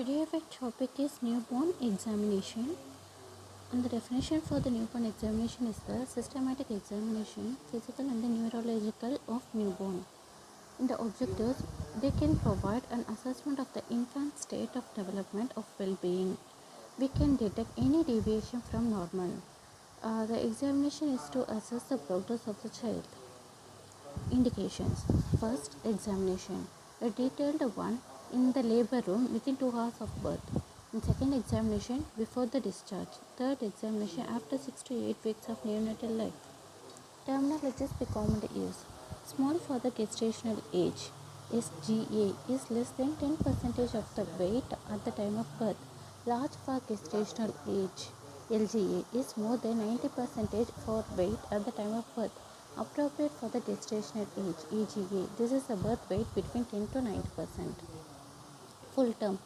Today our topic is newborn examination, and the definition for the newborn examination is the systematic examination, physical and the neurological of newborn. In the objectives, they can provide an assessment of the infant's state of development of well-being. We can detect any deviation from normal. The examination is to assess the progress of the child. Indications. First, examination. A detailed one in the labor room within 2 hours of birth. And second, examination before the discharge. Third, examination after 6 to 8 weeks of neonatal life. Terminologies we commonly use. Small for the gestational age. SGA is less than 10% of the weight at the time of birth. Large for gestational age. LGA is more than 90% for weight at the time of birth. Appropriate for the gestational age. EGA. This is a birth weight between 10 to 90%. Full term.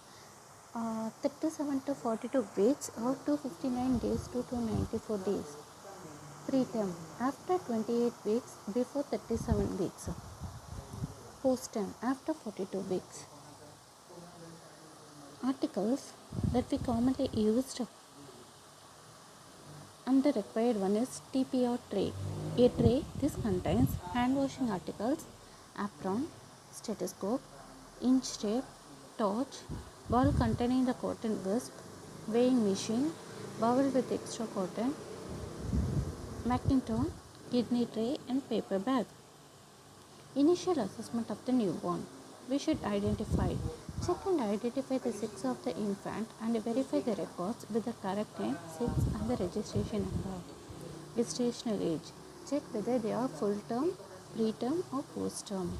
37 to 42 weeks or 259 days to 294 days. Preterm after 28 weeks before 37 weeks. Postterm after 42 weeks. Articles that we commonly used and the required one is TPR tray. A tray, this contains hand washing articles, apron, stethoscope, inch tape, torch, ball containing the cotton wisp, weighing machine, bowel with extra cotton, Macinton, kidney tray and paper bag. Initial assessment of the newborn. We should check and identify the sex of the infant and verify the records with the correct name, sex and the registration number. Gestational age. Check whether they are full term, preterm or post term.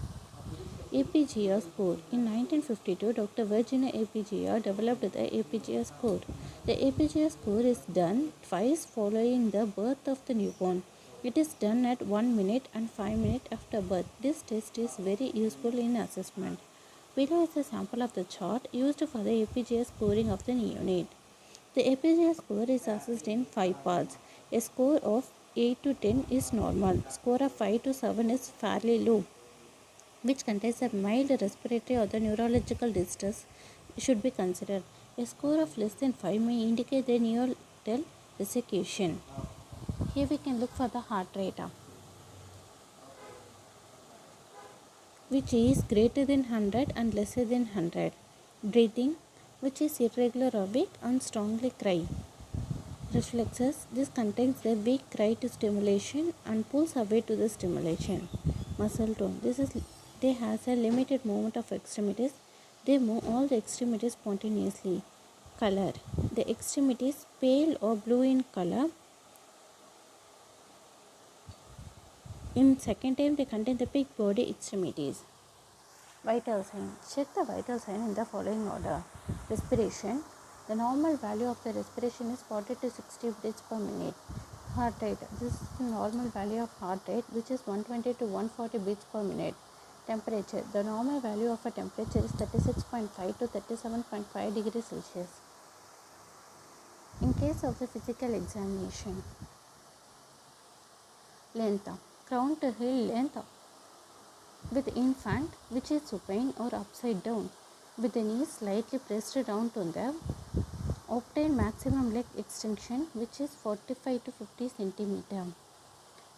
APGR score. In 1952, Dr. Virginia APGR developed the APGR score. The APGR score is done twice following the birth of the newborn. It is done at 1 minute and 5 minutes after birth. This test is very useful in assessment. Below is a sample of the chart used for the APGR scoring of the neonate. The APGR score is assessed in 5 parts. A score of 8 to 10 is normal. Score of 5 to 7 is fairly low, which contains a mild respiratory or the neurological distress should be considered. A score of less than 5 may indicate the neonatal desiccation. Here we can look for the heart rate, which is greater than 100 and lesser than 100. Breathing, which is irregular or weak and strongly cry. Reflexes, this contains the weak cry to stimulation and pulls away to the stimulation. Muscle tone, they has a limited movement of extremities. They move all the extremities spontaneously. Color, the extremities pale or blue in color. In second time, they contain the big body extremities. Vital sign. Check the vital sign in the following order. Respiration. The normal value of the respiration is 40 to 60 beats per minute. Heart rate. This is the normal value of heart rate, which is 120 to 140 beats per minute. Temperature. The normal value of a temperature is 36.5 to 37.5 degrees Celsius. In case of the physical examination. Length. Crown to heel length with infant which is supine or upside down, with the knees slightly pressed down to the obtain maximum leg extension, which is 45 to 50 cm.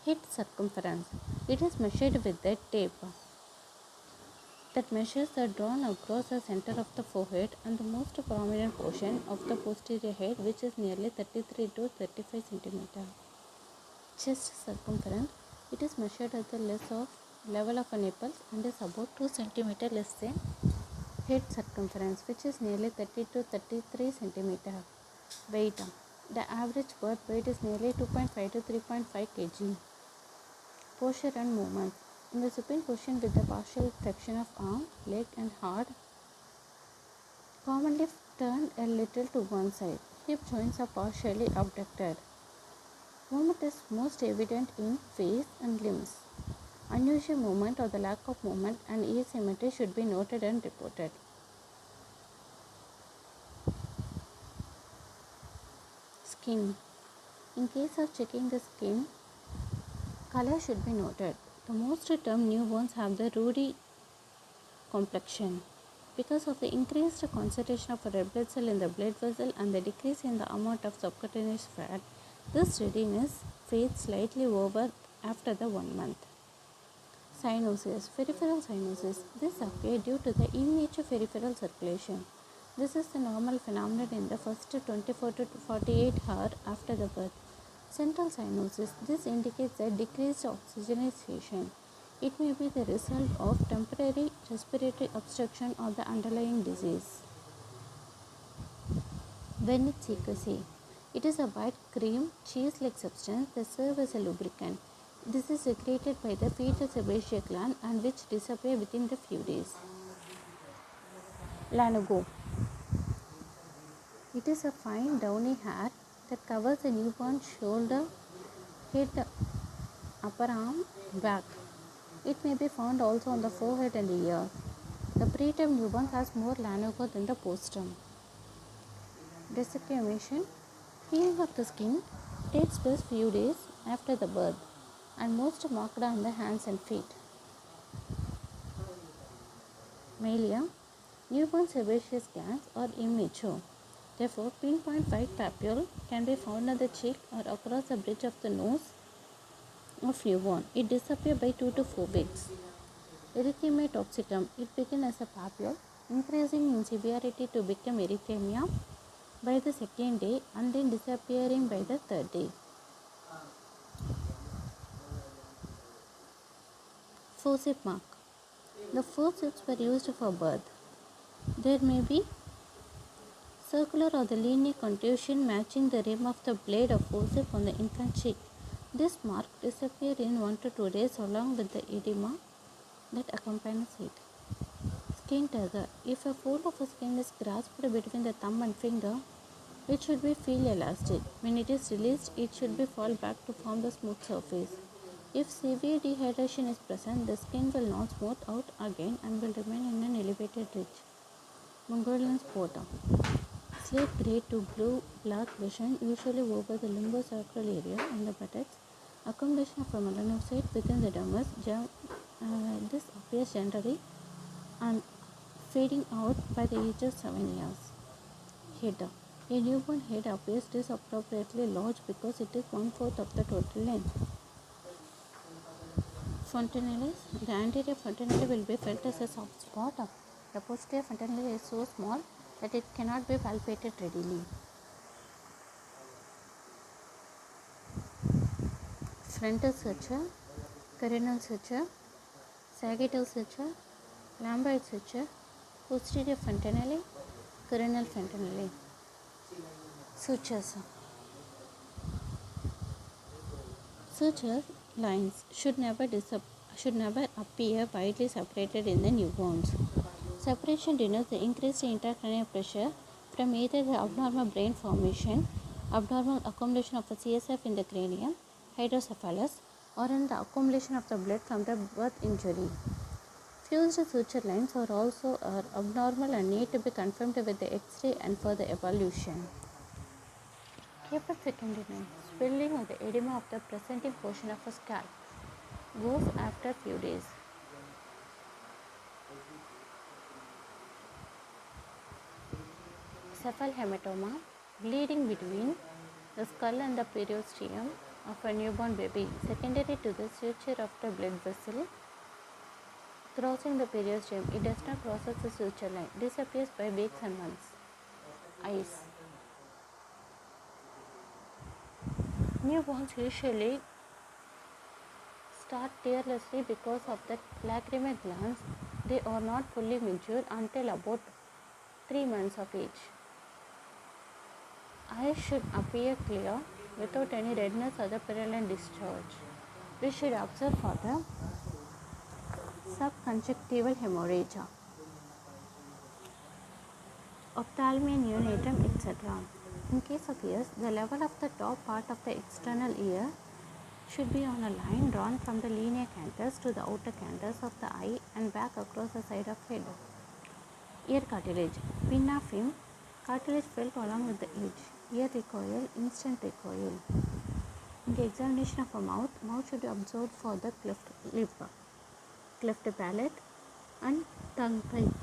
Head circumference. It is measured with the tape. That measures are drawn across the center of the forehead and the most prominent portion of the posterior head, which is nearly 33 to 35 cm. Chest circumference. It is measured at the level of a nipples and is about 2 cm less than head circumference, which is nearly 30 to 33 cm. Weight. The average birth weight is nearly 2.5 to 3.5 kg. Posture and movement. In the supine position with the partial flexion of arm, leg and heart, commonly turned a little to one side. Hip joints are partially abducted. Movement is most evident in face and limbs. Unusual movement or the lack of movement and asymmetry should be noted and reported. Skin. In case of checking the skin, color should be noted. The most term newborns have the ruddy complexion. Because of the increased concentration of red blood cell in the blood vessel and the decrease in the amount of subcutaneous fat, this readiness fades slightly over after the 1 month. Cyanosis, peripheral cyanosis. This occurs due to the immature peripheral circulation. This is the normal phenomenon in the first 24 to 48 hours after the birth. Central cyanosis. This indicates a decreased oxygenation. It may be the result of temporary respiratory obstruction or the underlying disease. Bennett secrecy. It is a white cream, cheese-like substance that serves as a lubricant. This is secreted by the fetal sebaceous gland and which disappears within the few days. Lanugo. It is a fine downy hair that covers the newborn shoulder, head, upper arm, back. It may be found also on the forehead and the ear. The preterm newborn has more lanugo than the postterm. Desquamation. Peeling of the skin takes place few days after the birth and most marked on the hands and feet. Malia. Newborn sebaceous glands are immature. Therefore, pinpoint white papule can be found on the cheek or across the bridge of the nose of newborn. It disappears by 2 to 4 weeks. Erythema topsitum. It begins as a papule, increasing in severity to become erythema by the second day and then disappearing by the third day. Forceps mark. The forceps were used for birth. There may be circular or the linear contusion matching the rim of the blade of forceps on the infant cheek. This mark disappears in 1 to 2 days along with the edema that accompanies it. Skin tagger. If a fold of a skin is grasped between the thumb and finger, it should be feel elastic. When it is released, it should be fall back to form the smooth surface. If severe dehydration is present, the skin will not smooth out again and will remain in an elevated ridge. Mongolian spota. Slate grey to blue black lesion usually over the lumbosacral area and the buttocks. Accumulation of a melanocyte within the dermis. This appears generally and fading out by the age of 7 years. Head. A newborn head appears disappropriately large because it is 1/4 of the total length. Fontanelles. The anterior fontanelle will be felt as a soft spot. The posterior fontanelle is so small that it cannot be palpated readily. Frontal suture, carinal suture, sagittal suture, lamboid suture, posterior fontanelle, carinal fontanelle. Sutures. Suture lines should never appear widely separated in the newborns. Separation denotes the increased intracranial pressure from either the abnormal brain formation, abnormal accumulation of the CSF in the cranium, hydrocephalus, or in the accumulation of the blood from the birth injury. Fused suture lines are also abnormal and need to be confirmed with the X-ray and further evaluation. Caput secundinum. Swelling or the edema of the presenting portion of a scalp goes after few days. Cephalhematoma. Bleeding between the skull and the periosteum of a newborn baby, secondary to the suture of the blood vessel crossing the periosteum. It does not cross the suture line. Disappears by weeks and months. Eyes. Newborns usually start tearlessly because of the lacrimal glands. They are not fully mature until about 3 months of age. Eyes should appear clear without any redness or the purulent discharge. We should observe for the subconjunctival hemorrhage, ophthalmia neonatum, etc. In case of ears, the level of the top part of the external ear should be on a line drawn from the linear canthus to the outer canthus of the eye and back across the side of head. Ear cartilage. Pinna film. Cartilage felt along with the edge. Ear recoil. Instant recoil. In the examination of a mouth should be observed for the cleft lip, cleft palate and tongue pipe.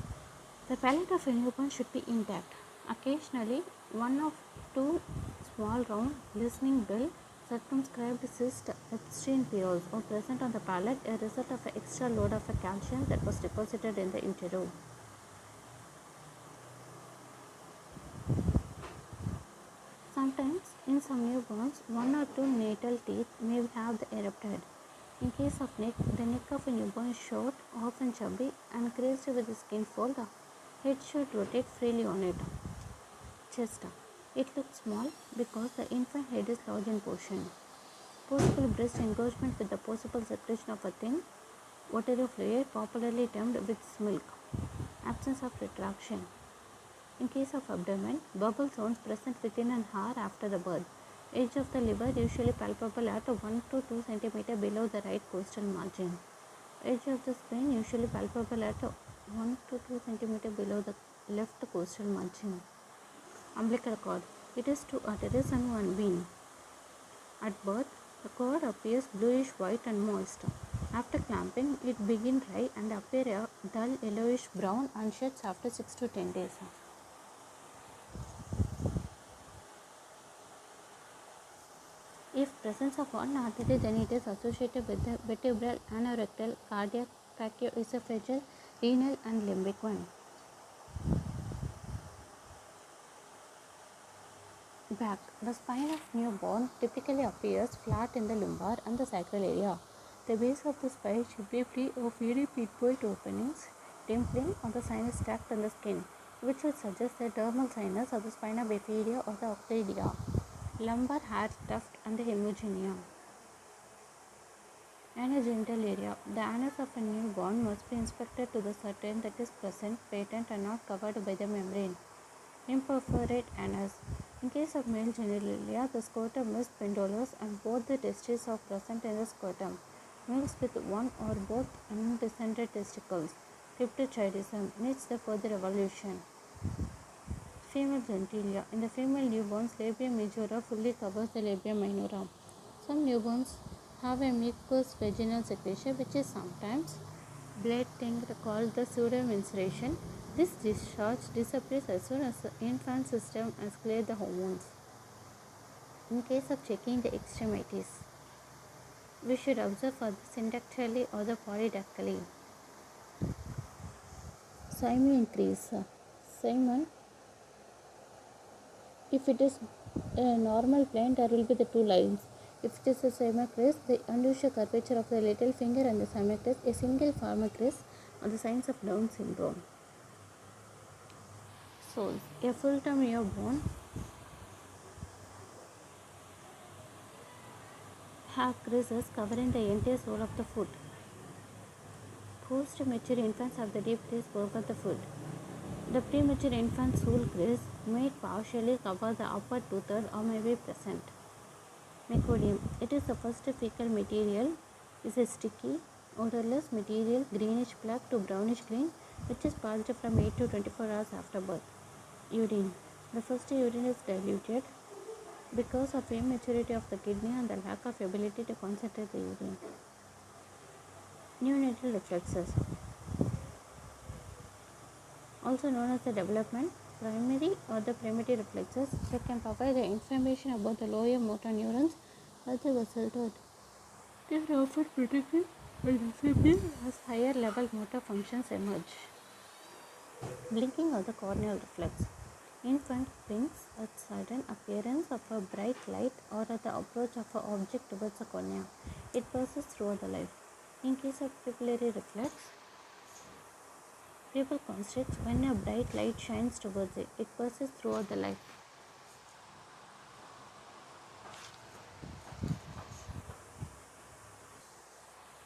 The palate of a newborn should be intact. Occasionally, one of two small round listening bill circumscribed cyst Epstein pearls are present on the palate, a result of an extra load of a calcium that was deposited in the utero. Sometimes, in some newborns, one or two natal teeth may have erupted. In case of neck, the neck of a newborn is short, often chubby, and creased with a skin fold. Head should rotate freely on it. Chest. It looks small because the infant head is large in portion. Possible breast engorgement with the possible secretion of a thin watery fluid, popularly termed witch's milk. Absence of retraction. In case of abdomen, bubble sounds present within an hour after the birth. Edge of the liver usually palpable at 1 to 2 cm below the right coastal margin. Edge of the spine usually palpable at 1 to 2 cm below the left coastal margin. Umbilical cord. It is two arteries and one vein. At birth, the cord appears bluish white and moist. After clamping, it begins dry and appear a dull yellowish brown and sheds after 6 to 10 days. If presence of one artery, then it is associated with the vertebral, anorectal, cardiac, brachioesophageal, renal and limbic one. Back. The spine of newborn typically appears flat in the lumbar and the sacral area. The base of the spine should be free of any pinpoint openings, dimpling or the sinus tract in the skin, which would suggest the dermal sinus or the spina bifida or the octadia. Lumbar hair tuft and the hemogenia. Anogenital area. The anus of a newborn must be inspected to the certain that is present, patent and not covered by the membrane. Imperforate anus. In case of male genitalia, the scrotum is pendulous and both the testes are present in the scrotum. Males with one or both undescended testicles. Cryptochidism needs the further evolution. Female genitalia. In the female newborns, labia majora fully covers the labia minora. Some newborns have a mucous vaginal secretion which is sometimes blood tinged, called the pseudomenstruation. This discharge disappears as soon as the infant system has cleared the hormones. In case of checking the extremities, we should observe for the syndactyly or the polydactyly. Semen increase. Semen, if it is a normal plane, there will be the two lines. If it is a semicris, the unusual curvature of the little finger and the semicris, a single formicris, are the signs of Down syndrome. Soles. A full-term newborn have creases covering the entire sole of the foot. Post-mature infants have the deep crease over the foot. The premature infant sole crease may partially cover the upper two-thirds or may be present. Meconium. It is the first fecal material. Is a sticky, odorless material, greenish black to brownish green, which is passed from 8 to 24 hours after birth. Urine. The first urine is diluted because of immaturity of the kidney and the lack of ability to concentrate the urine. Neonatal reflexes, also known as the development, primary or the primitive reflexes, that can provide the information about the lower motor neurons as the result. They are often predicted by discipline as higher level motor functions emerge. Blinking or the corneal reflex. Infant blinks at sudden appearance of a bright light or at the approach of an object towards the cornea. It persists throughout the life. In case of pupillary reflex, pupil constricts when a bright light shines towards it. It persists throughout the life.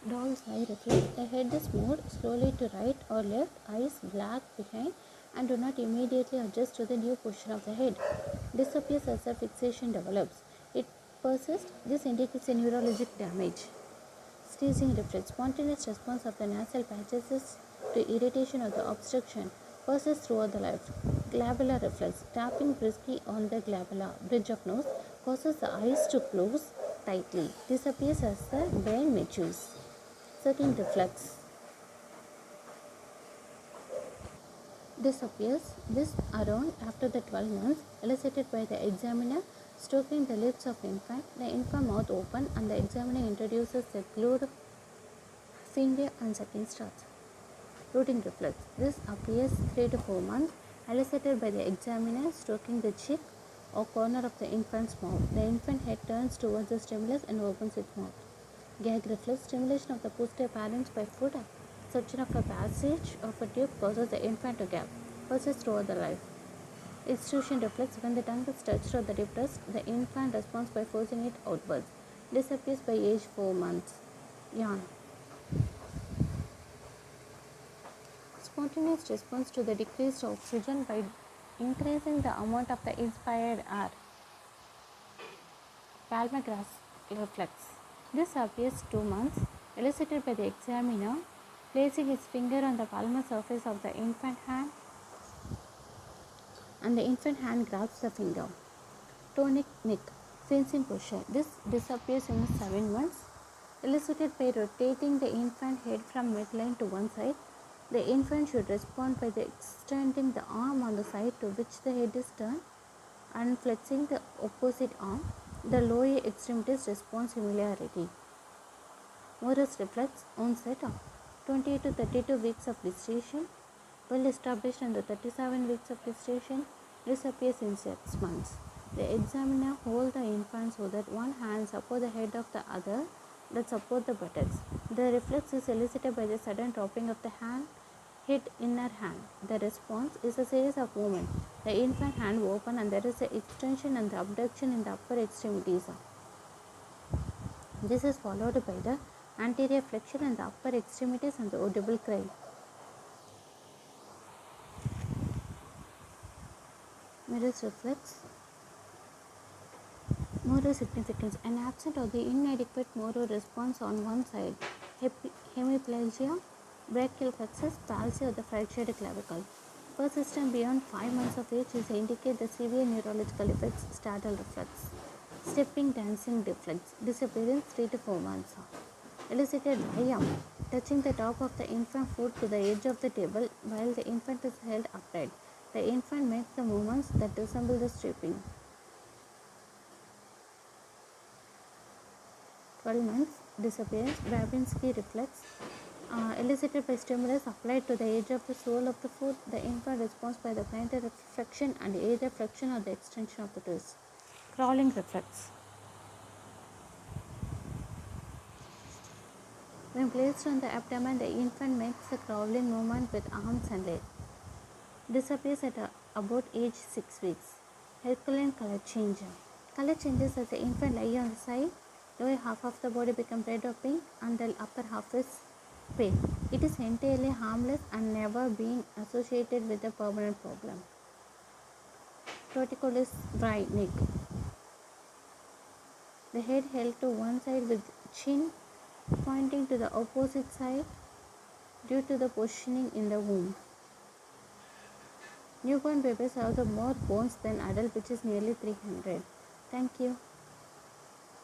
Doll's eye reflex. The head is moved slowly to right or left, eyes black behind and do not immediately adjust to the new position of the head. Disappears as the fixation develops. It persists. This indicates a neurologic damage. Sneezing reflex. Spontaneous response of the nasal passages to irritation or the obstruction persists throughout the life. Glabular reflex. Tapping briskly on the glabella, bridge of nose, causes the eyes to close tightly. Disappears as the brain matures. Sucking reflex. disappears. This around after the 12 months, elicited by the examiner stroking the lips of infant, the infant mouth open and the examiner introduces the glued finger and second starts. Rooting reflex. This appears 3 to 4 months, elicited by the examiner stroking the cheek or corner of the infant's mouth. The infant head turns towards the stimulus and opens its mouth. Gag reflex. Stimulation of the posterior pharynx by foot. Suction of a passage of a tube causes the infant to gag. Persists throughout the life. Extrusion reflex. When the tongue is touched or the lip touched, the infant responds by forcing it outwards. Disappears by age 4 months. Yawn. Spontaneous response to the decreased oxygen by increasing the amount of the inspired air. Palmar reflex. This appears 2 months, elicited by the examiner placing his finger on the palmar surface of the infant hand and the infant hand grabs the finger. Tonic neck, fencing posture. This disappears in 7 months, elicited by rotating the infant head from midline to one side. The infant should respond by extending the arm on the side to which the head is turned and flexing the opposite arm. The lower extremities respond similarly. Morris reflex onset 20 to 32 weeks of gestation, well established in the 37 weeks of gestation, disappears in 6 months. The examiner holds the infant so that one hand supports the head of the other that support the buttocks. The reflex is elicited by the sudden dropping of the hand hit inner hand. The response is a series of movements. The infant hand open and there is an extension and the abduction in the upper extremities. This is followed by the anterior flexion in the upper extremities and the audible cry. Morris reflex. Moro significance. An absent or the inadequate Moro response on one side. Hemiplegia, brachial plexus, palsy or the fractured clavicle. Persistent beyond 5 months of age is indicate the severe neurological effects. Startle reflex. Stepping, dancing reflex. Disappearance 3 to 4 months. Elicited by touching the top of the infant foot to the edge of the table while the infant is held upright. The infant makes the movements that resemble the stripping. 12 months, disappearance. Babinski reflex. Elicited by stimulus applied to the edge of the sole of the foot, the infant responds by the plantar flexion and either flexion or the extension of the toes. Crawling reflex. When placed on the abdomen, the infant makes a crawling movement with arms and legs. Disappears at about age 6 weeks. Herculean color change. Color changes as the infant lies on the side. Lower half of the body becomes red or pink and the upper half is pale. It is entirely harmless and never been associated with a permanent problem. Torticollis dry neck. The head held to one side with chin pointing to the opposite side due to the positioning in the womb. Newborn babies have more bones than adult, which is nearly 300. Thank you.